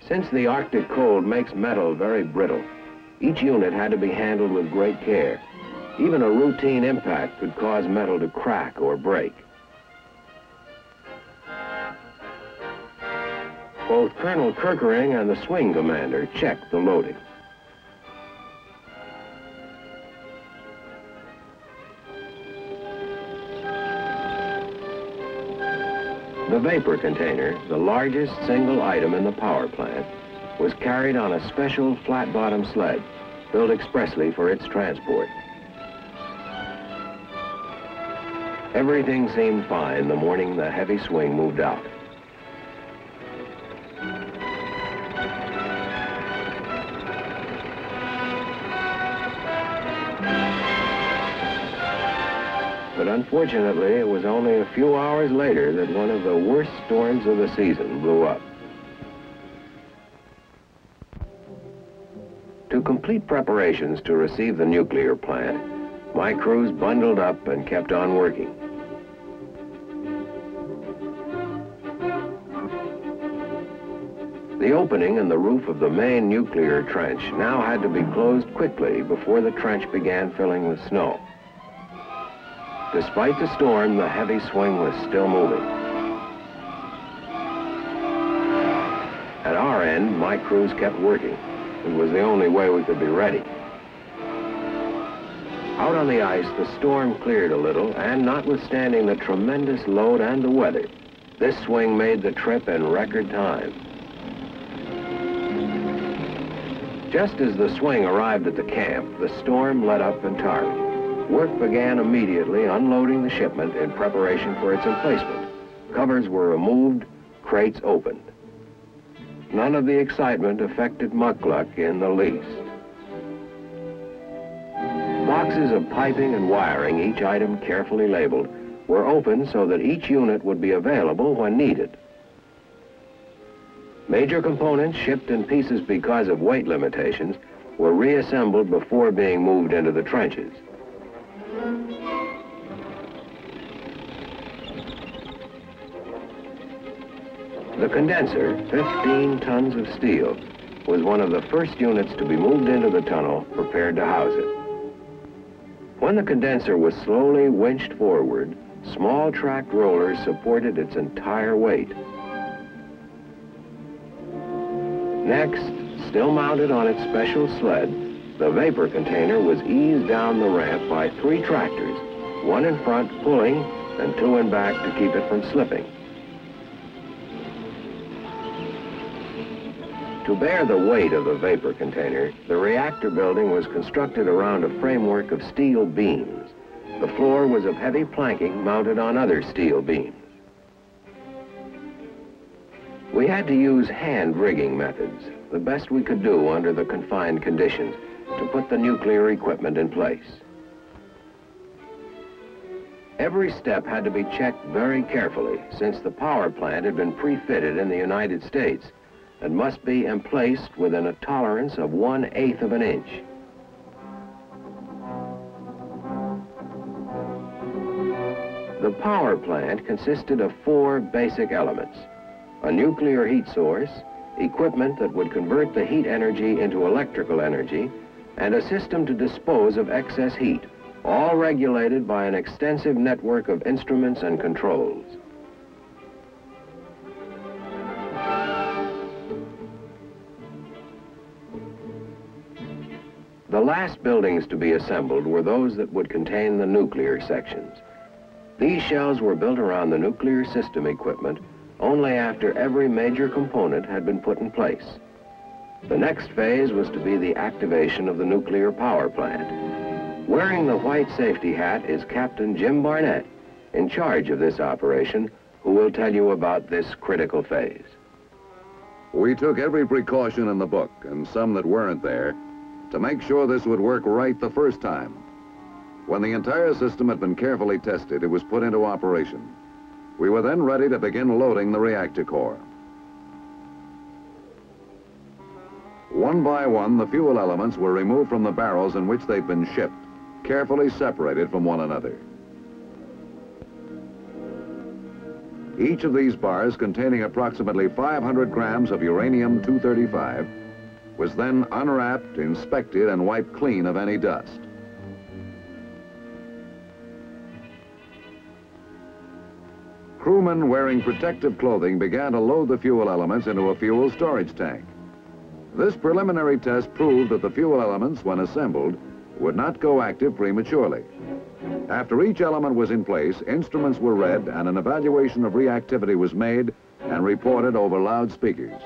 Since the Arctic cold makes metal very brittle, each unit had to be handled with great care. Even a routine impact could cause metal to crack or break. Both Colonel Kirkering and the swing commander checked the loading. The vapor container, the largest single item in the power plant, was carried on a special flat-bottom sled built expressly for its transport. Everything seemed fine the morning the heavy swing moved out. But unfortunately, it was only a few hours later that one of the worst storms of the season blew up. To complete preparations to receive the nuclear plant, my crews bundled up and kept on working. The opening in the roof of the main nuclear trench now had to be closed quickly before the trench began filling with snow. Despite the storm, the heavy swing was still moving. At our end, my crews kept working. It was the only way we could be ready. Out on the ice, the storm cleared a little, and notwithstanding the tremendous load and the weather, this swing made the trip in record time. Just as the swing arrived at the camp, the storm let up entirely. Work began immediately unloading the shipment in preparation for its emplacement. Covers were removed, crates opened. None of the excitement affected Muckluck in the least. Boxes of piping and wiring, each item carefully labeled, were opened so that each unit would be available when needed. Major components shipped in pieces because of weight limitations were reassembled before being moved into the trenches. The condenser, 15 tons of steel, was one of the first units to be moved into the tunnel, prepared to house it. When the condenser was slowly winched forward, small tracked rollers supported its entire weight. Next, still mounted on its special sled, the vapor container was eased down the ramp by 3 tractors, one in front pulling and 2 in back to keep it from slipping. To bear the weight of the vapor container, the reactor building was constructed around a framework of steel beams. The floor was of heavy planking mounted on other steel beams. We had to use hand rigging methods, the best we could do under the confined conditions, to put the nuclear equipment in place. Every step had to be checked very carefully, since the power plant had been pre-fitted in the United States and must be emplaced within a tolerance of 1/8 of an inch. The power plant consisted of 4 basic elements: a nuclear heat source, equipment that would convert the heat energy into electrical energy, and a system to dispose of excess heat, all regulated by an extensive network of instruments and controls. The last buildings to be assembled were those that would contain the nuclear sections. These shells were built around the nuclear system equipment only after every major component had been put in place. The next phase was to be the activation of the nuclear power plant. Wearing the white safety hat is Captain Jim Barnett, in charge of this operation, who will tell you about this critical phase. We took every precaution in the book, and some that weren't there, to make sure this would work right the first time. When the entire system had been carefully tested, it was put into operation. We were then ready to begin loading the reactor core. One by one, the fuel elements were removed from the barrels in which they'd been shipped, carefully separated from one another. Each of these bars, containing approximately 500 grams of uranium-235, was then unwrapped, inspected, and wiped clean of any dust. Crewmen wearing protective clothing began to load the fuel elements into a fuel storage tank. This preliminary test proved that the fuel elements, when assembled, would not go active prematurely. After each element was in place, instruments were read and an evaluation of reactivity was made and reported over loudspeakers.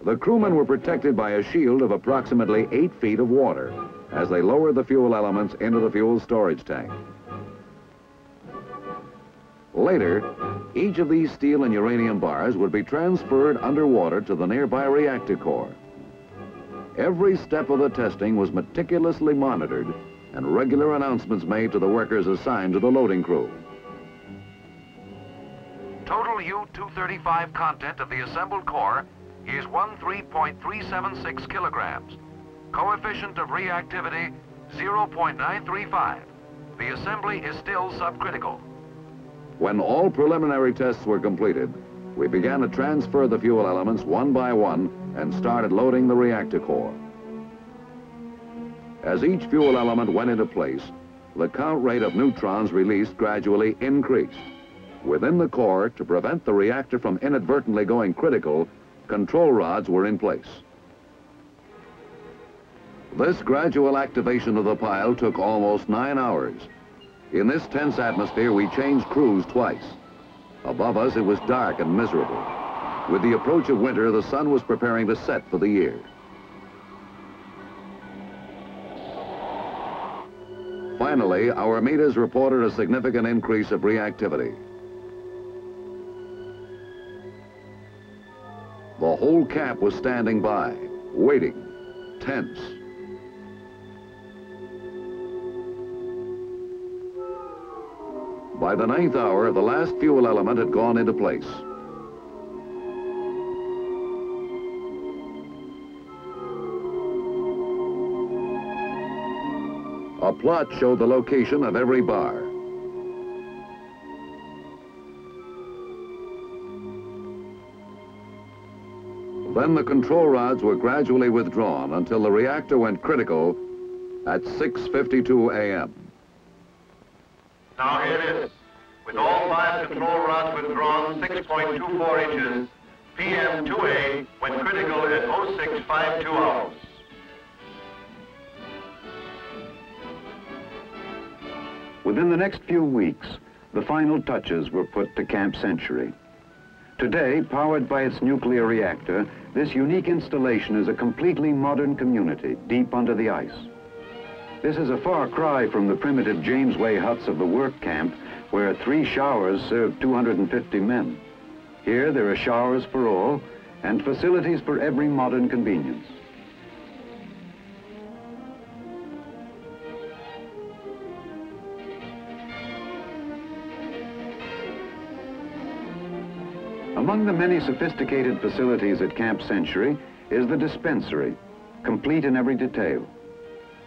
The crewmen were protected by a shield of approximately 8 feet of water as they lowered the fuel elements into the fuel storage tank. Later, each of these steel and uranium bars would be transferred underwater to the nearby reactor core. Every step of the testing was meticulously monitored and regular announcements made to the workers assigned to the loading crew. Total U-235 content of the assembled core is 13.376 kilograms. Coefficient of reactivity, 0.935. The assembly is still subcritical. When all preliminary tests were completed, we began to transfer the fuel elements one by one and started loading the reactor core. As each fuel element went into place, the count rate of neutrons released gradually increased. Within the core, to prevent the reactor from inadvertently going critical, control rods were in place. This gradual activation of the pile took almost 9 hours. In this tense atmosphere, we changed crews twice. Above us, it was dark and miserable. With the approach of winter, the sun was preparing to set for the year. Finally, our meters reported a significant increase of reactivity. The whole camp was standing by, waiting, tense. By the 9th hour, the last fuel element had gone into place. A plot showed the location of every bar. Then the control rods were gradually withdrawn until the reactor went critical at 6:52 a.m. Now here it is. With all 5 control rods withdrawn 6.24 inches, PM 2A went critical at 0652 hours. Within the next few weeks, the final touches were put to Camp Century. Today, powered by its nuclear reactor, this unique installation is a completely modern community deep under the ice. This is a far cry from the primitive Jamesway huts of the work camp, where 3 showers served 250 men. Here, there are showers for all and facilities for every modern convenience. Among the many sophisticated facilities at Camp Century is the dispensary, complete in every detail.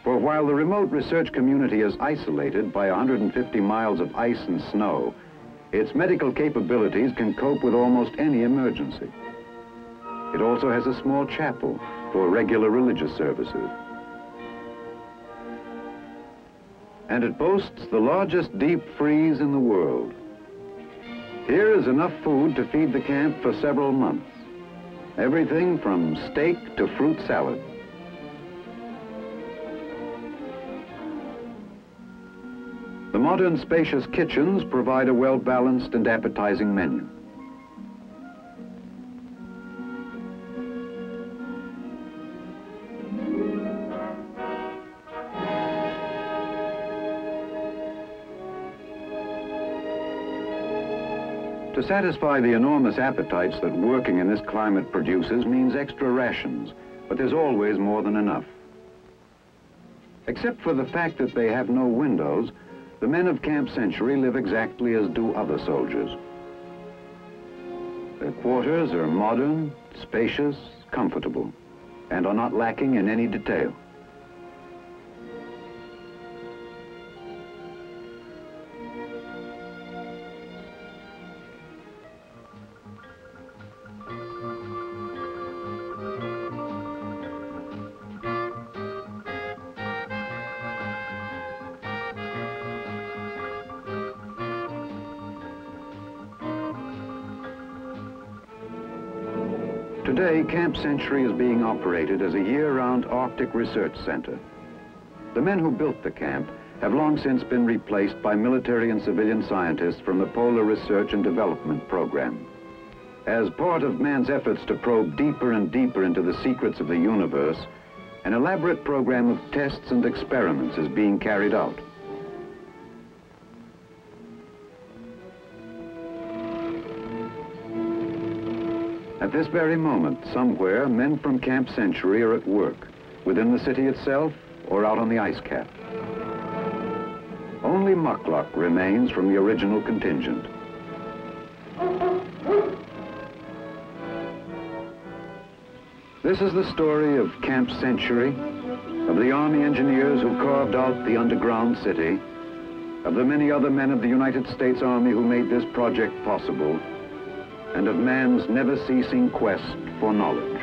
For while the remote research community is isolated by 150 miles of ice and snow, its medical capabilities can cope with almost any emergency. It also has a small chapel for regular religious services. And it boasts the largest deep freeze in the world. Here is enough food to feed the camp for several months. Everything from steak to fruit salad. The modern spacious kitchens provide a well-balanced and appetizing menu. To satisfy the enormous appetites that working in this climate produces means extra rations, but there's always more than enough. Except for the fact that they have no windows, the men of Camp Century live exactly as do other soldiers. Their quarters are modern, spacious, comfortable, and are not lacking in any detail. Today, Camp Century is being operated as a year-round Arctic research center. The men who built the camp have long since been replaced by military and civilian scientists from the Polar Research and Development Program. As part of man's efforts to probe deeper and deeper into the secrets of the universe, an elaborate program of tests and experiments is being carried out. At this very moment, somewhere, men from Camp Century are at work, within the city itself or out on the ice cap. Only muckluck remains from the original contingent. This is the story of Camp Century, of the Army engineers who carved out the underground city, of the many other men of the United States Army who made this project possible, and of man's never-ceasing quest for knowledge.